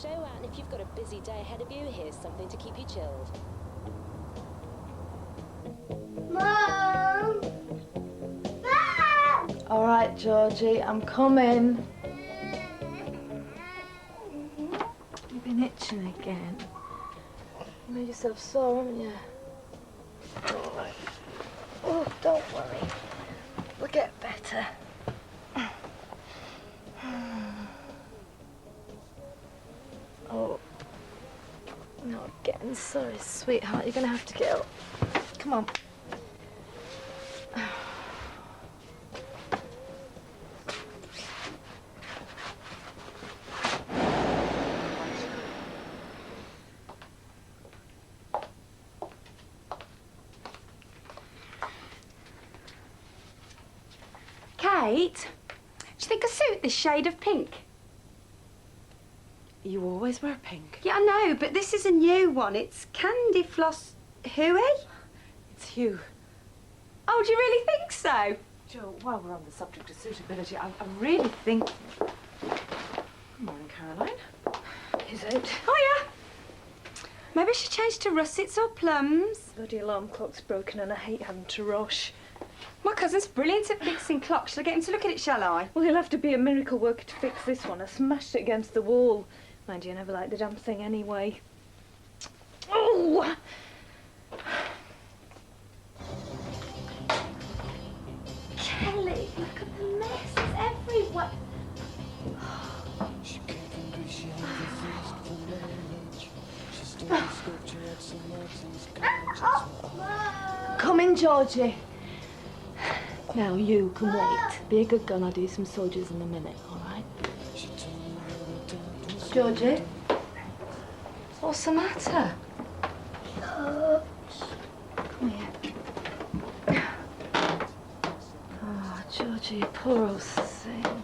show out, and if you've got a busy day ahead of you, here's something to keep you chilled. Mom! Dad! All right, Georgie, I'm coming. You've been itching again. You made yourself sore, haven't you? All right. Oh, don't worry. We'll get better. Oh, not getting sorry, sweetheart. You're going to have to get up. Come on. Kate, do you think I suit this shade of pink? You always wear pink. Yeah, I know, but this is a new one. It's Candy Floss Hooey. It's Hugh. Oh, do you really think so? Joe, while we're on the subject of suitability, I really think... Good morning, Caroline. Is it? Oh, yeah. Maybe she changed to russets or plums. Bloody alarm clock's broken and I hate having to rush. My cousin's brilliant at fixing clocks. Shall I get him to look at it, shall I? Well, he'll have to be a miracle worker to fix this one. I smashed it against the wall. Mind you, I never liked the damn thing anyway. Oh! Kelly, look at the mess. It's everywhere. Come in, Georgie. Now, you can wait. Be a good girl, I'll do some soldiers in a minute, all right? Georgie? What's the matter? Come here. Oh, Georgie, poor old thing.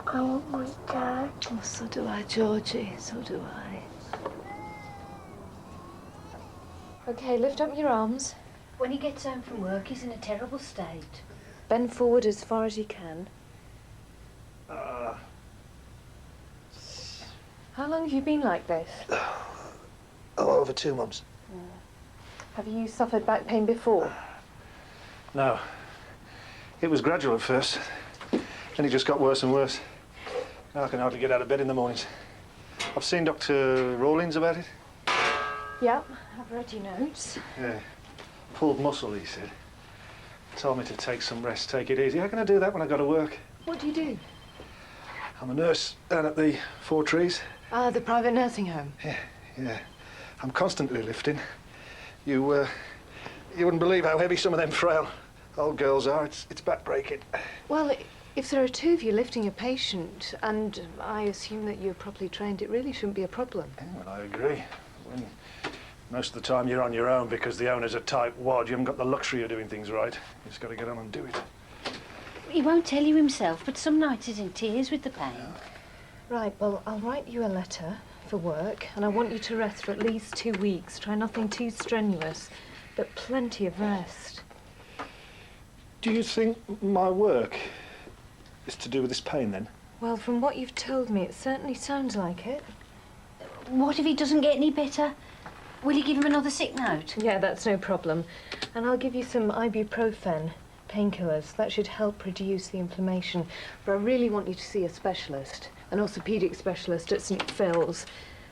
I want my dad. Oh, so do I, Georgie. So do I. Okay, lift up your arms. When he gets home from work, he's in a terrible state. Bend forward as far as you can. How long have you been like this? Oh, over 2 months. Have you suffered back pain before? No. It was gradual at first. Then it just got worse and worse. Now I can hardly get out of bed in the mornings. I've seen Dr. Rawlings about it. Yeah, I've read your notes. Yeah. Pulled muscle, he said. Told me to take some rest, take it easy. How can I do that when I go to work? What do you do? I'm a nurse down at the Four Trees. Ah, the private nursing home. Yeah. I'm constantly lifting. You wouldn't believe how heavy some of them frail old girls are. It's backbreaking. Well, if there are 2 of you lifting a patient, and I assume that you're properly trained, it really shouldn't be a problem. Yeah, well, I agree. When most of the time you're on your own because the owner's a tight wad, you haven't got the luxury of doing things right. You just got to get on and do it. He won't tell you himself, but some nights he's in tears with the pain. Yeah. Right, well, I'll write you a letter for work, and I want you to rest for at least 2 weeks. Try nothing too strenuous, but plenty of rest. Do you think my work is to do with this pain, then? Well, from what you've told me, it certainly sounds like it. What if he doesn't get any better? Will you give him another sick note? Yeah, that's no problem. And I'll give you some ibuprofen painkillers. That should help reduce the inflammation. But I really want you to see a specialist, an orthopaedic specialist at St. Phil's.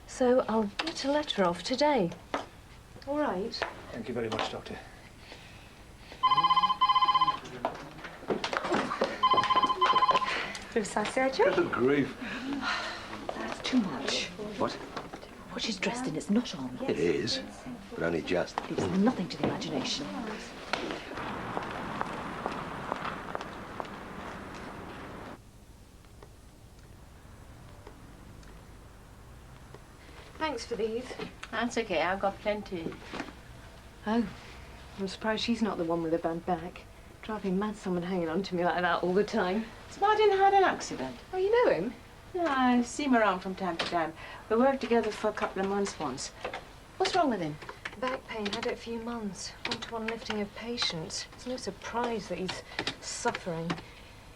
So I'll get a letter off today. All right. Thank you very much, Doctor. Good grief. That's too much. What? What she's dressed in is not on. It is, but only just. Leaves nothing to the imagination. Thanks for these. That's okay, I've got plenty. Oh, I'm surprised she's not the one with a bad back. Driving mad someone hanging on to me like that all the time. Martin had an accident. Oh, you know him? Yeah, I see him around from time to time. We worked together for a couple of months once. What's wrong with him? Back pain, had it a few months. One-to-one lifting of patients. It's no surprise that he's suffering.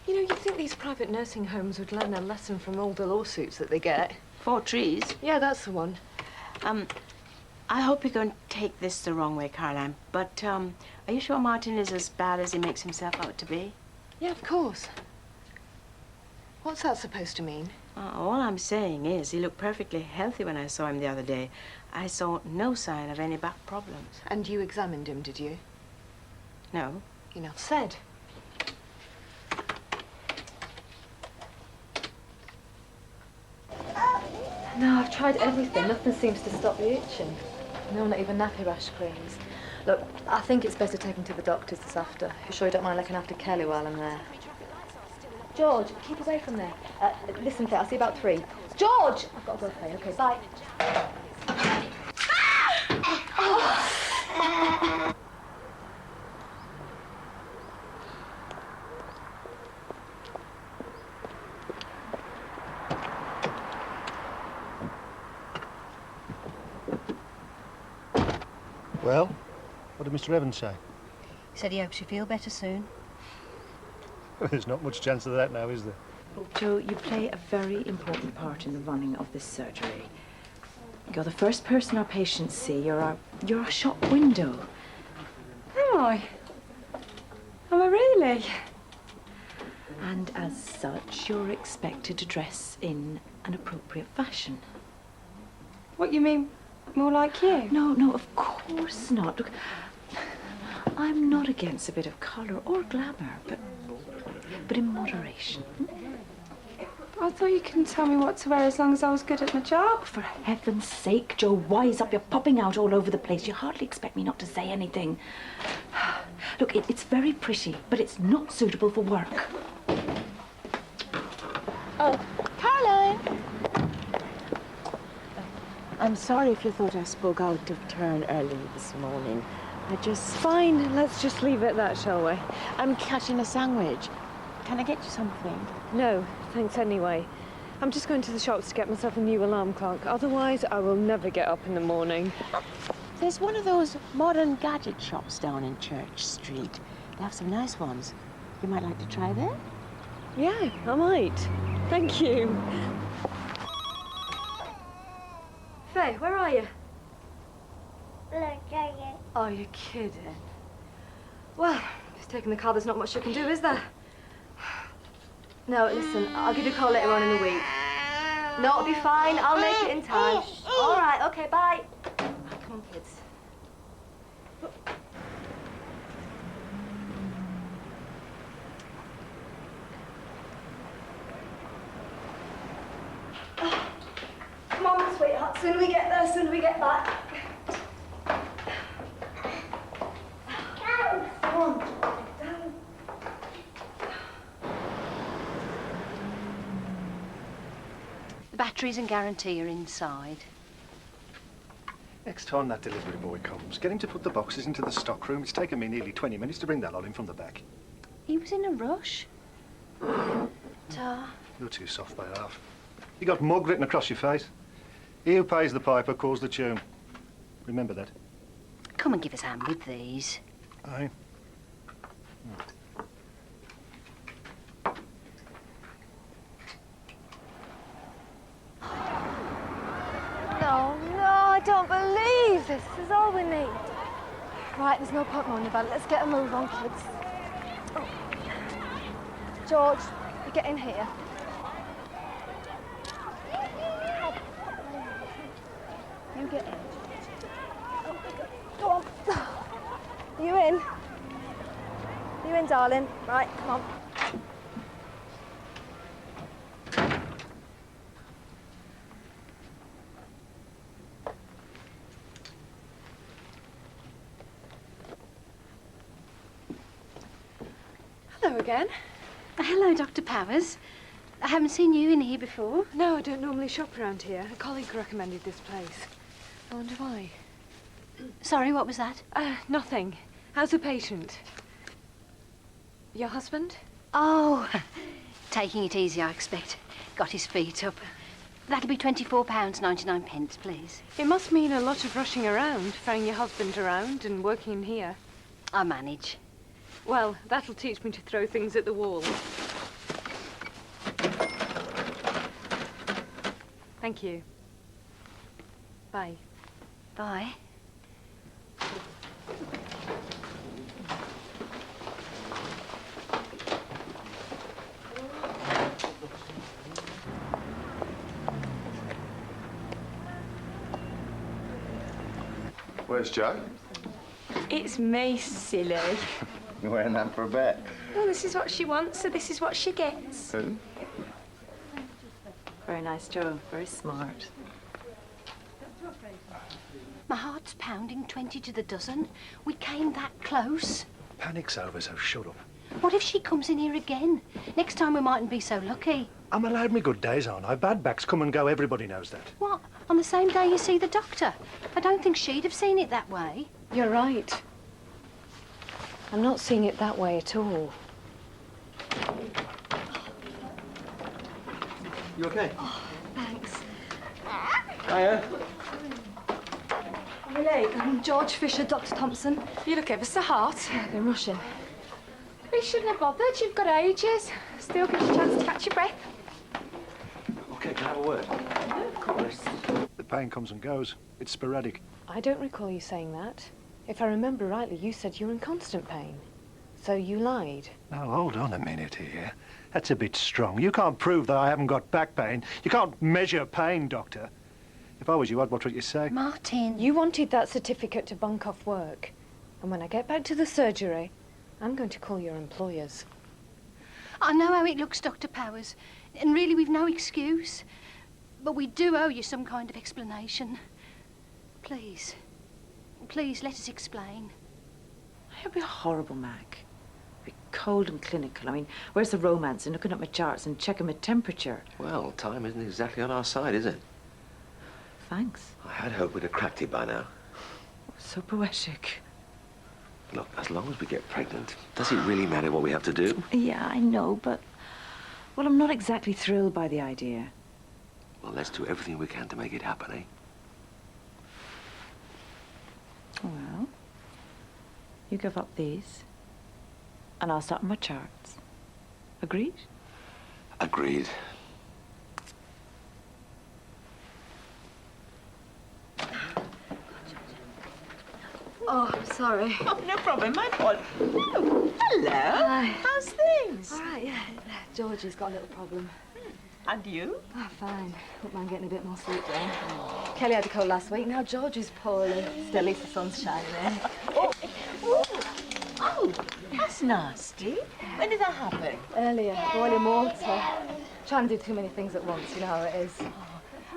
You know, you'd think these private nursing homes would learn a lesson from all the lawsuits that they get. 4 trees. Yeah, that's the one. I hope you don't take this the wrong way, Caroline, but, are you sure Martin is as bad as he makes himself out to be? Yeah, of course. What's that supposed to mean? All I'm saying is he looked perfectly healthy when I saw him the other day. I saw no sign of any back problems. And you examined him, did you? No. Enough said. No, I've tried everything. Nothing seems to stop the itching. No, not even nappy rash creams. Look, I think it's best to take him to the doctors this after. You sure you don't mind looking after Kelly while I'm there? George, keep away from there. Listen, Faye, I'll see you about 3. George! I've got to go, Faye. Okay, bye. Well, what did Mr. Evans say? He said he hopes you feel better soon. There's not much chance of that now, is there? Joe, you play a very important part in the running of this surgery. You're the first person our patients see. You're a shop window. Am I? Am I really? And as such, you're expected to dress in an appropriate fashion. What, you mean more like you? No, of course not. Look, I'm not against a bit of colour or glamour, but in moderation. I thought you couldn't tell me what to wear as long as I was good at my job. For heaven's sake, Joe, wise up. You're popping out all over the place. You hardly expect me not to say anything. Look, it's very pretty, but it's not suitable for work. Oh, Caroline! I'm sorry if you thought I spoke out of turn early this morning. Fine, let's just leave it at that, shall we? I'm catching a sandwich. Can I get you something? No, thanks anyway. I'm just going to the shops to get myself a new alarm clock. Otherwise, I will never get up in the morning. There's one of those modern gadget shops down in Church Street. They have some nice ones. You might like to try there? Yeah, I might. Thank you. Faye, where are you? Oh, you're kidding. Well, if he's taking the car, there's not much you can do, is there? No, listen, I'll give you a call later on in the week. No, it'll be fine. I'll make it in time. All right, okay, bye. Come on, kids. Come on, sweetheart. Sooner we get there, sooner we get back. Come on. Down. The batteries and guarantee are inside. Next time that delivery boy comes, get him to put the boxes into the stock room. It's taken me nearly 20 minutes to bring that lot in from the back. He was in a rush. You're too soft by half. You got mug written across your face. He who pays the piper calls the tune. Remember that. Come and give us a hand with these. Aye. No, I don't believe this. This is all we need. Right, there's no point moaning about it. Let's get a move on, kids. Oh. George, you get in here. You get in. Go on. You in? You in, darling? Right, come on. Hello again. Hello, Dr. Powers. I haven't seen you in here before. No, I don't normally shop around here. A colleague recommended this place. I wonder why. Sorry, what was that? Nothing. How's the patient? Your husband? Oh, taking it easy, I expect. Got his feet up. That'll be £24.99, please. It must mean a lot of rushing around, ferrying your husband around and working in here. I manage. Well, that'll teach me to throw things at the wall. Thank you. Bye. Bye. Where's Joe? It's me, silly. You're wearing that for a bet. Well, this is what she wants, so this is what she gets. Who? Very nice, Joe. Very smart. My heart's pounding 20 to the dozen. We came that close. Panic's over, so shut up. What if she comes in here again? Next time we mightn't be so lucky. I'm allowed me good days, aren't I? Bad backs come and go, everybody knows that. What? On the same day you see the doctor? I don't think she'd have seen it that way. You're right. I'm not seeing it that way at all. You okay? Thanks. Hiya. Are we late? George Fisher, Dr. Thompson. You look ever so hot. Yeah, they're rushing. We shouldn't have bothered. You've got ages. Still gives you a chance to catch your breath. Okay, can I have a word? Of course. The pain comes and goes. It's sporadic. I don't recall you saying that. If I remember rightly, you said you were in constant pain. So you lied. Now, hold on a minute here. That's a bit strong. You can't prove that I haven't got back pain. You can't measure pain, Doctor. If I was you, I'd watch what you say. Martin. You wanted that certificate to bunk off work. And when I get back to the surgery, I'm going to call your employers. I know how it looks, Dr. Powers, and really we've no excuse. But we do owe you some kind of explanation. Please, please let us explain. It'd be horrible, Mac. Be cold and clinical. I mean, where's the romance in looking at my charts and checking my temperature? Well, time isn't exactly on our side, is it? Thanks. I had hoped we'd have cracked it by now. So poetic. Look, as long as we get pregnant, does it really matter what we have to do? Yeah, I know, but... Well, I'm not exactly thrilled by the idea. Well, let's do everything we can to make it happen, eh? Well, you give up these, and I'll start my charts. Agreed? Agreed. Oh, sorry. Oh, no problem, my fault. Oh, hello. Hi. How's things? All right, yeah. Georgie's got a little problem. And you? Oh, fine. Wouldn't mind getting a bit more sleep then. Kelly had a cold last week. Now George is poorly. Still, at least the sun's shining. Oh, that's nasty. When did that happen? Earlier, boiling water. Try and do too many things at once. You know how it is.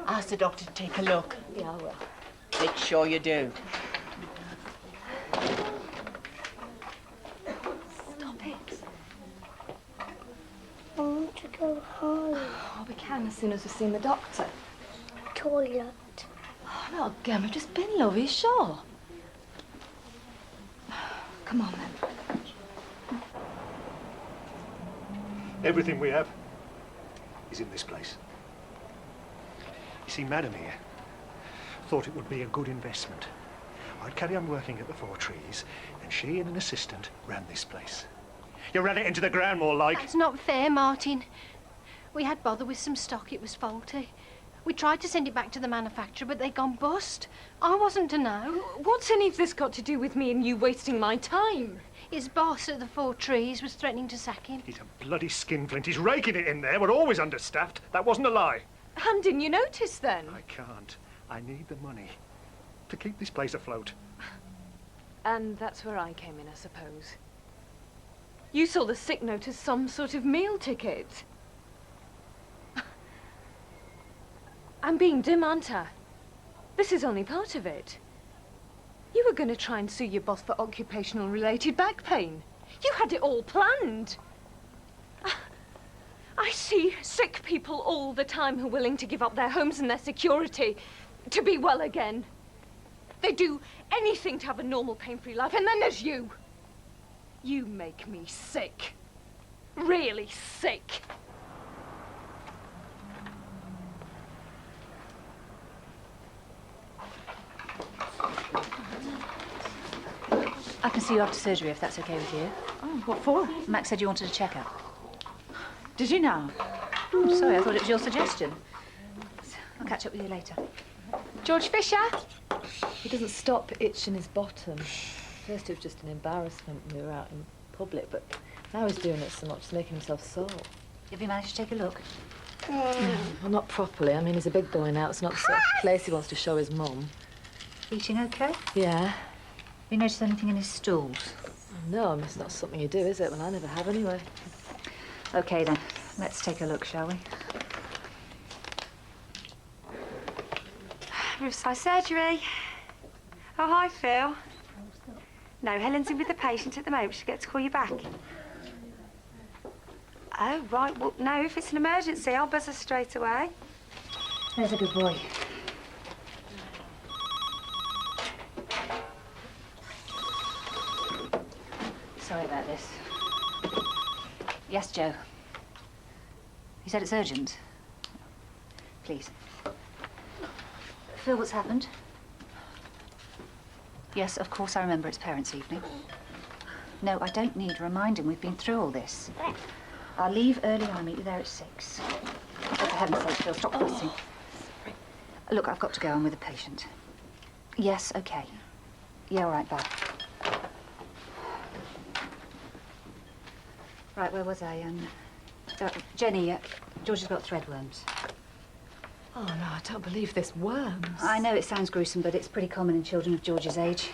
Ask the doctor to take a look. Yeah, I will. Make sure you do. Stop it. I want to go home. Oh, we can as soon as we've seen the doctor. Toilet. Oh, not again. We've just been, lovey, sure. Come on, then. Everything we have is in this place. You see, Madam here thought it would be a good investment. I'd carry on working at the Four Trees, and she and an assistant ran this place. You ran it into the ground, more like. That's not fair, Martin. We had bother with some stock, it was faulty. We tried to send it back to the manufacturer, but they'd gone bust. I wasn't to know. What's any of this got to do with me and you wasting my time? His boss at the Four Trees was threatening to sack him. He's a bloody skinflint. He's raking it in there. We're always understaffed. That wasn't a lie. And didn't you notice then? I can't. I need the money to keep this place afloat. And that's where I came in, I suppose. You saw the sick note as some sort of meal ticket. I'm being dim, aren't I? This is only part of it. You were going to try and sue your boss for occupational-related back pain. You had it all planned. I see sick people all the time who are willing to give up their homes and their security to be well again. They do anything to have a normal, pain-free life, and then there's you. You make me sick. Really sick. I can see you after surgery if that's okay with you. Oh, what for? Max said you wanted a checkup. Did you now? Oh, sorry, I thought it was your suggestion. I'll catch up with you later. George Fisher? He doesn't stop itching his bottom. First it was just an embarrassment when we were out in public, but now he's doing it so much, he's making himself sore. Have you managed to take a look? Well, not properly. I mean, he's a big boy now. It's not the sort of place he wants to show his mum. Eating okay? Yeah. Have you noticed anything in his stools? No, it's not something you do, is it? Well, I never have anyway. Okay then, let's take a look, shall we? Roadside surgery. Oh, hi, Phil. No, Helen's in with the patient at the moment. She'll get to call you back. Oh, right. Well, no, if it's an emergency, I'll buzz her straight away. There's a good boy. Sorry about this. Yes, Joe. You said it's urgent. Please. Phil, what's happened? Yes, of course I remember it's parents' evening. No, I don't need reminding. We've been through all this. I'll leave early. I'll meet you there at 6. Oh, for heaven's sake, Phil, stop fussing. Sorry. Look, I've got to go. I'm with a patient. Yes, okay. Yeah, all right, bye. Right, where was I? Jenny, George has got threadworms. Oh, no, I don't believe this. Worms. I know it sounds gruesome, but it's pretty common in children of George's age.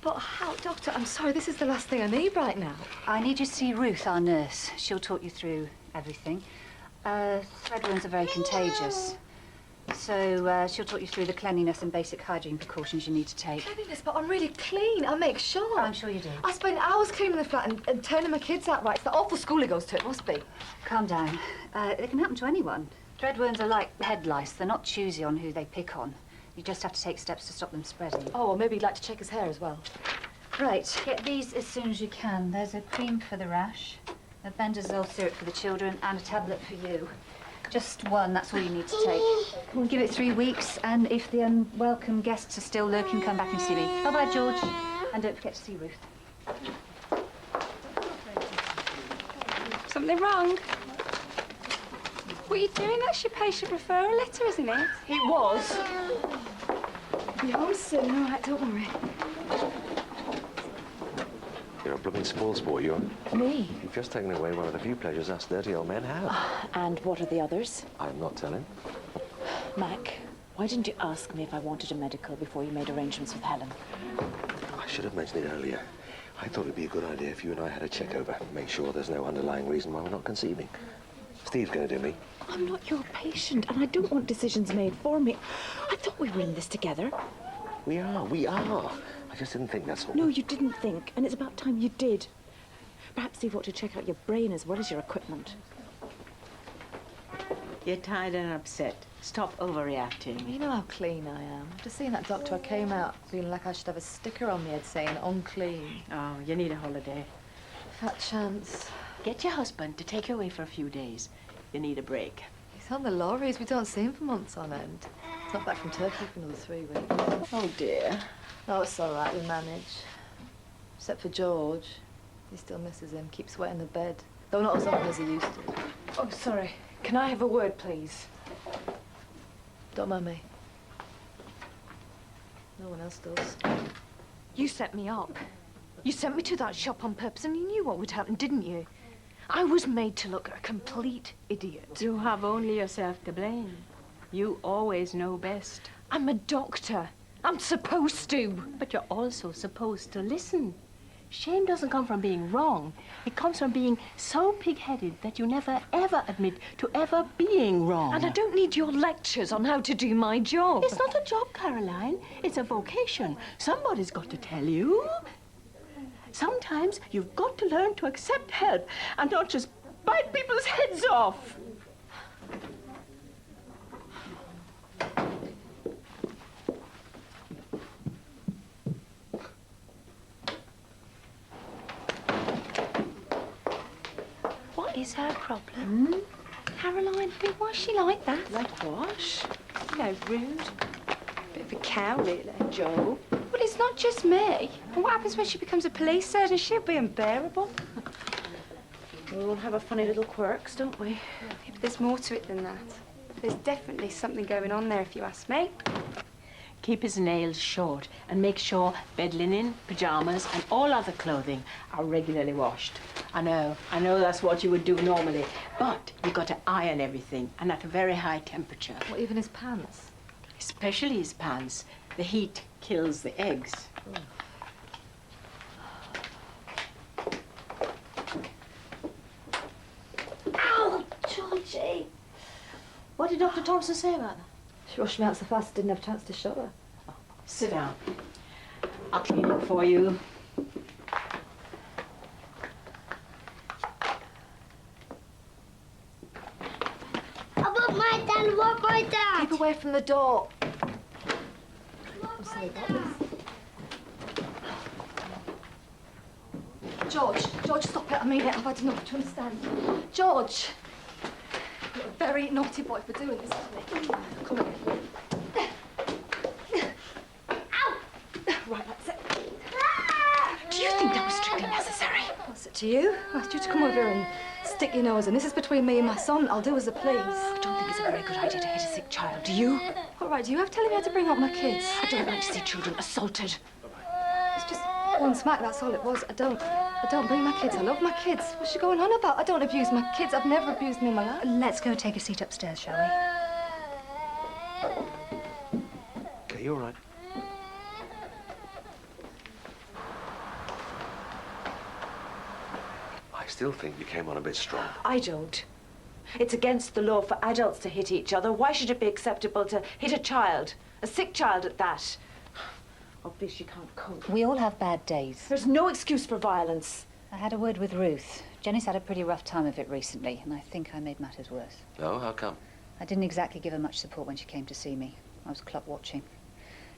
But how, Doctor? I'm sorry, this is the last thing I need right now. I need you to see Ruth, our nurse. She'll talk you through everything. Threadworms are very contagious. So she'll talk you through the cleanliness and basic hygiene precautions you need to take. Cleanliness, but I'm really clean. I make sure. I'm sure you do. I spend hours cleaning the flat and turning my kids out right. It's the awful school he goes to, it must be. Calm down. It can happen to anyone. Threadworms are like head lice. They're not choosy on who they pick on. You just have to take steps to stop them spreading. Oh, or maybe you'd like to check his hair as well. Right, get these as soon as you can. There's a cream for the rash, a bendazole syrup for the children, and a tablet for you. Just one, that's all you need to take. We'll give it 3 weeks, and if the unwelcome guests are still lurking, come back and see me. Bye-bye, George. And don't forget to see Ruth. Something wrong? What are you doing? That's your patient referral letter, isn't it? It was. I'll be home soon, all right, don't worry. You're a blooming small sport, you are. Me? You've just taken away one of the few pleasures us dirty old men have. And what are the others? I'm not telling. Mac, why didn't you ask me if I wanted a medical before you made arrangements with Helen? I should have mentioned it earlier. I thought it'd be a good idea if you and I had a check over. Make sure there's no underlying reason why we're not conceiving. Steve's going to do me. I'm not your patient, and I don't want decisions made for me. I thought we were in this together. We are. I just didn't think that's all. No, you didn't think, and it's about time you did. Perhaps Steve ought to check out your brain as well as your equipment. You're tired and upset. Stop overreacting. You know how clean I am. After seeing that doctor, I came out feeling like I should have a sticker on my head saying unclean. Oh, you need a holiday. Fat chance. Get your husband to take you away for a few days. You need a break. He's on the lorries. We don't see him for months on end. He's not back from Turkey for another 3 weeks. Oh, dear. Oh, it's all right. We manage. Except for George. He still misses him. Keeps wet in the bed. Though not as often as he used to. Oh, sorry. Can I have a word, please? Don't mind me. No one else does. You set me up. You sent me to that shop on purpose and you knew what would happen, didn't you? I was made to look a complete idiot. You have only yourself to blame. You always know best. I'm a doctor. I'm supposed to. But you're also supposed to listen. Shame doesn't come from being wrong. It comes from being so pig-headed that you never, ever admit to ever being wrong. And I don't need your lectures on how to do my job. It's not a job, Caroline. It's a vocation. Somebody's got to tell you. Sometimes you've got to learn to accept help and not just bite people's heads off. What is her problem? Caroline, why is she like that? Like what? You know, rude. Bit of a cow, really, Joe. Well, it's not just me. And what happens when she becomes a police surgeon? She'll be unbearable. We all have our funny little quirks, don't we? Yeah, but there's more to it than that. There's definitely something going on there, if you ask me. Keep his nails short and make sure bed linen, pyjamas and all other clothing are regularly washed. I know that's what you would do normally, but you've got to iron everything and at a very high temperature. What, even his pants? Especially his pants. The heat kills the eggs. Ow, Georgie. What did Dr. Thompson say about that? She rushed me out so fast, didn't have a chance to shower. Sit down. I'll clean it for you. I want my dad, I want my dad. Keep away from the door. I'm sorry about this. George, stop it. I mean it. I've had enough to understand. George! You're a very naughty boy for doing this to me. Come here. Ow! Right, that's it. Do you think that was strictly necessary? What's it to you? I asked you to come over here and stick your nose in. This is between me and my son. I'll do as I please. I don't think it's a very good idea to hit a sick child, do you? All right, do you have telling me how to bring up my kids? I don't like to see children assaulted. It's just one smack, that's all it was. I don't bring my kids. I love my kids. What's she going on about? I don't abuse my kids. I've never abused them in my life. Let's go take a seat upstairs, shall we? Okay, you all right? I still think you came on a bit strong. I don't. It's against the law for adults to hit each other. Why should it be acceptable to hit a child? A sick child at that. Obviously you can't cope. We all have bad days. There's no excuse for violence. I had a word with Ruth. Jenny's had a pretty rough time of it recently, and I think I made matters worse. Oh, how come? I didn't exactly give her much support when she came to see me. I was clock watching.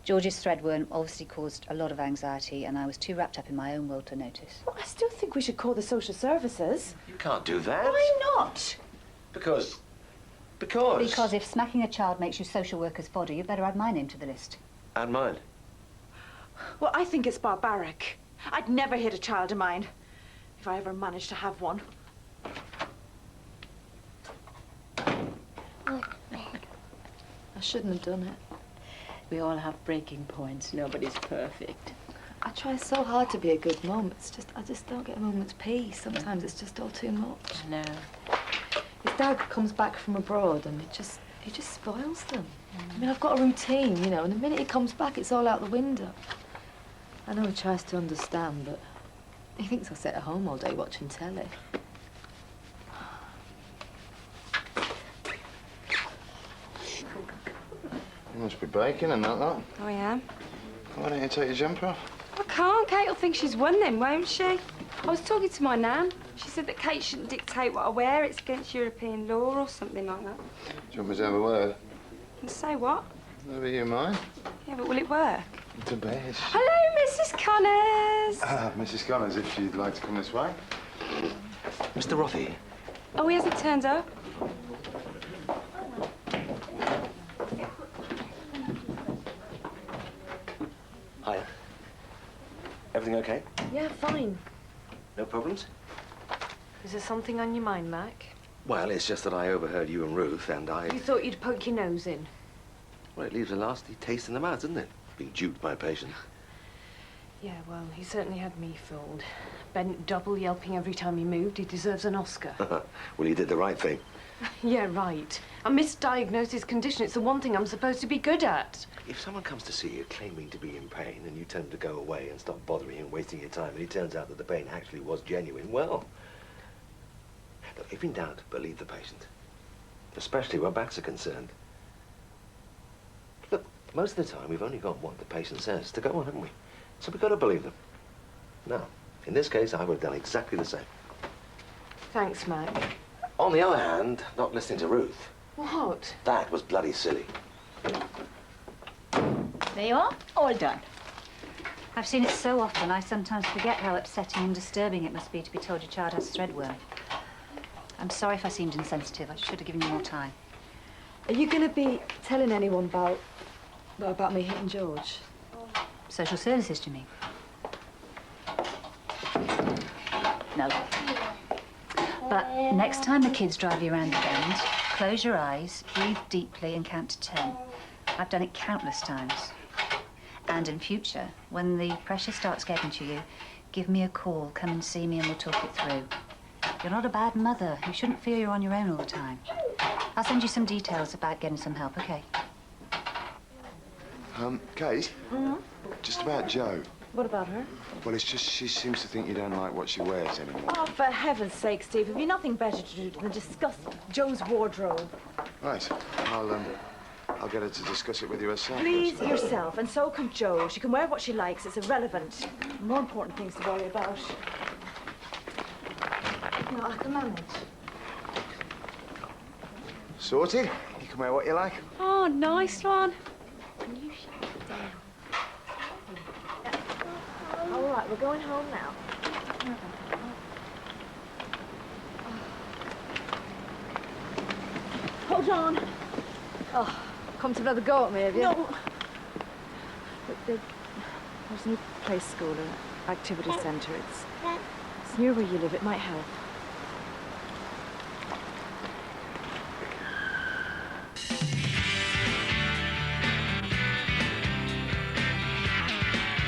George's threadworm obviously caused a lot of anxiety, and I was too wrapped up in my own world to notice. Well, I still think we should call the social services. You can't do that. Why not? Because Because if smacking a child makes you social worker's fodder, you better add my name to the list. And mine. Well, I think it's barbaric. I'd never hit a child of mine, if I ever managed to have one. I shouldn't have done it. We all have breaking points. Nobody's perfect. I try so hard to be a good mum. I just don't get a moment's peace. Sometimes it's just all too much. I know. His dad comes back from abroad and he just spoils them. I mean, I've got a routine, you know, and the minute he comes back, it's all out the window. I know he tries to understand, but he thinks I sit at home all day watching telly. You must be baking and that, lot. Oh, I am. Why don't you take your jumper off? I can't. Kate will think she's won then, won't she? I was talking to my nan. She said that Kate shouldn't dictate what I wear. It's against European law or something like that. Do you want me to have a word? And say what? Never you mind. Yeah, but will it work? To bed. Hello, Mrs. Connors. Mrs. Connors, if you'd like to come this way. Mr. Rothy. Oh, he hasn't turned up. Hiya. Everything okay? Yeah, fine. No problems? Is there something on your mind, Mac? Well, it's just that I overheard you and Ruth, and You thought you'd poke your nose in? Well, it leaves a nasty taste in the mouth, doesn't it? Being duped by a patient. Yeah, well, he certainly had me fooled. Bent double, yelping every time he moved. He deserves an Oscar. Well, you did the right thing. Yeah, right. I misdiagnosed his condition. It's the one thing I'm supposed to be good at. If someone comes to see you claiming to be in pain and you tell them to go away and stop bothering you and wasting your time and it turns out that the pain actually was genuine, well, look, if in doubt, believe the patient. Especially where backs are concerned. Look, most of the time we've only got what the patient says to go on, haven't we? So we've got to believe them. Now, in this case, I would have done exactly the same. Thanks, Mac. On the other hand, not listening to Ruth. What? That was bloody silly. There you are, all done. I've seen it so often, I sometimes forget how upsetting and disturbing it must be to be told your child has threadworm. I'm sorry if I seemed insensitive. I should have given you more time. Are you going to be telling anyone about me hitting George? Social services, do you mean? No. But next time the kids drive you around the bend, close your eyes, breathe deeply and count to 10. I've done it countless times. And in future, when the pressure starts getting to you, give me a call, come and see me and we'll talk it through. You're not a bad mother. You shouldn't feel you're on your own all the time. I'll send you some details about getting some help, okay? Kate? Just about Jo. What about her? Well, it's just she seems to think you don't like what she wears anymore. Oh, for heaven's sake, Steve, have you nothing better to do than discuss Jo's wardrobe? Right. I'll get her to discuss it with you herself. Please, yourself, and so can Jo. She can wear what she likes. It's irrelevant. More important things to worry about. No, I can manage. Sorted? You can wear what you like. Oh, nice one. All right, we're going home now. Hold on. Oh, come to another go at me, have you? No. Look, there's a new play school, an activity centre. It's near where you live. It might help.